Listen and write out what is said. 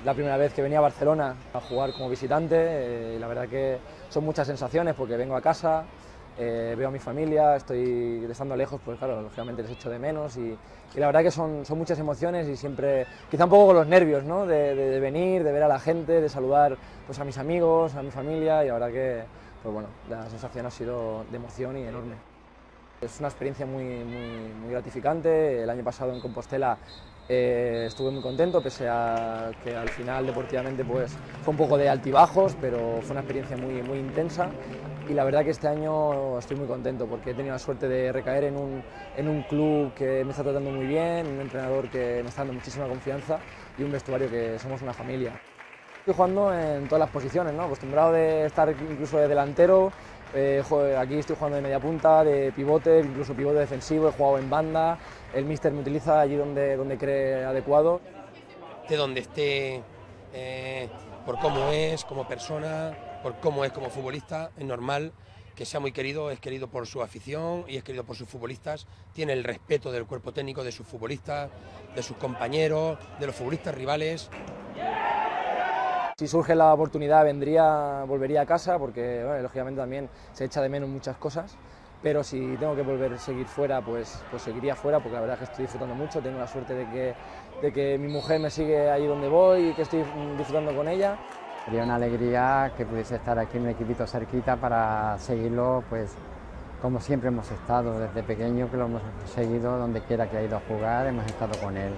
la primera vez que venía a Barcelona a jugar como visitante, y la verdad que son muchas sensaciones porque vengo a casa, veo a mi familia, estoy estando lejos, pues claro, lógicamente les echo de menos y la verdad que son muchas emociones y siempre, quizá un poco con los nervios, ¿no? de venir, de ver a la gente, de saludar pues, a mis amigos, a mi familia y la verdad que pues, bueno, la sensación ha sido de emoción y enorme. Es una experiencia muy gratificante. El año pasado en Compostela estuve muy contento, pese a que al final deportivamente pues, fue un poco de altibajos, pero fue una experiencia muy intensa y la verdad que este año estoy muy contento porque he tenido la suerte de recaer en un club que me está tratando muy bien, un entrenador que me está dando muchísima confianza y un vestuario que somos una familia. Estoy jugando en todas las posiciones, ¿no? Acostumbrado de estar incluso de delantero, aquí estoy jugando de media punta, de pivote, incluso pivote defensivo, he jugado en banda, el míster me utiliza allí donde cree adecuado. De donde esté, por cómo es como persona, por cómo es como futbolista, es normal que sea muy querido, es querido por su afición y es querido por sus futbolistas, tiene el respeto del cuerpo técnico, de sus futbolistas, de sus compañeros, de los futbolistas rivales. Si surge la oportunidad volvería a casa porque bueno, lógicamente también se echa de menos muchas cosas, pero si tengo que volver a seguir fuera, pues seguiría fuera porque la verdad es que estoy disfrutando mucho, tengo la suerte de que mi mujer me sigue ahí donde voy y que estoy disfrutando con ella. Sería una alegría que pudiese estar aquí en un equipito cerquita para seguirlo, pues como siempre hemos estado desde pequeño, que lo hemos seguido donde quiera que ha ido a jugar, hemos estado con él.